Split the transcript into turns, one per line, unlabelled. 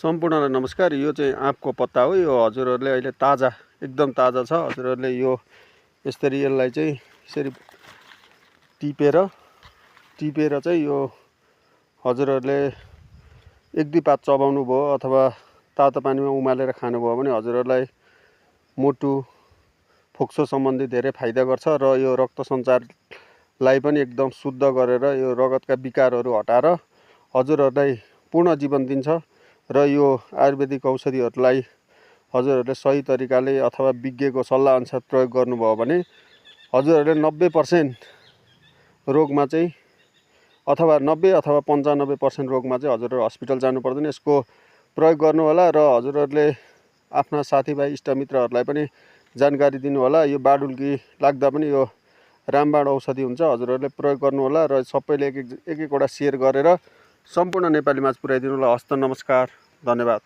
सम्पूर्णलाई नमस्कार। यो चाहिँ आँपको पत्ता हो। यो हजुरहरूले अहिले ताजा एकदम ताजा छ। हजुरहरूले यो यसरी यसलाई चाहिँ यसरी टिपेर चाहिँ यो हजुरहरूले एक दुई पात चबाउनु भयो अथवा तातो पानीमा उमालेर खानुभयो भने हजुरहरूलाई मुटु फोक्सो सम्बन्धी धेरै फाइदा गर्छ र यो रक्त सञ्चारलाई पनि एकदम शुद्ध गरेर यो रगतका विकारहरू हटाएर हजुरहरूलाई पूर्ण जीवन दिन्छ। र यो आयुर्वेदिक औषधिहरूलाई हजुरहरूले सही तरिकाले अथवा विज्ञको सल्लाह अनुसार प्रयोग गर्नुभयो भने हजुरहरूले 90% रोगमा चाहिँ अथवा 90 अथवा 95% रोगमा चाहिँ हजुरहरू हस्पिटल जानु पर्दैन। यसको प्रयोग गर्नु होला र हजुरहरूले आफ्ना साथीभाइ इष्टमित्रहरूलाई पनि जानकारी दिनु होला। यो बाडुल्गी लाग्दा पनि यो रामबाण औषधि हुन्छ। हजुरहरूले प्रयोग गर्नु होला र सबैले एक एकवटा सेयर गरेर सम्पूर्ण नेपालीमाझ पुर्याइदिनु होला। हस्त नमस्कार, धन्यवाद।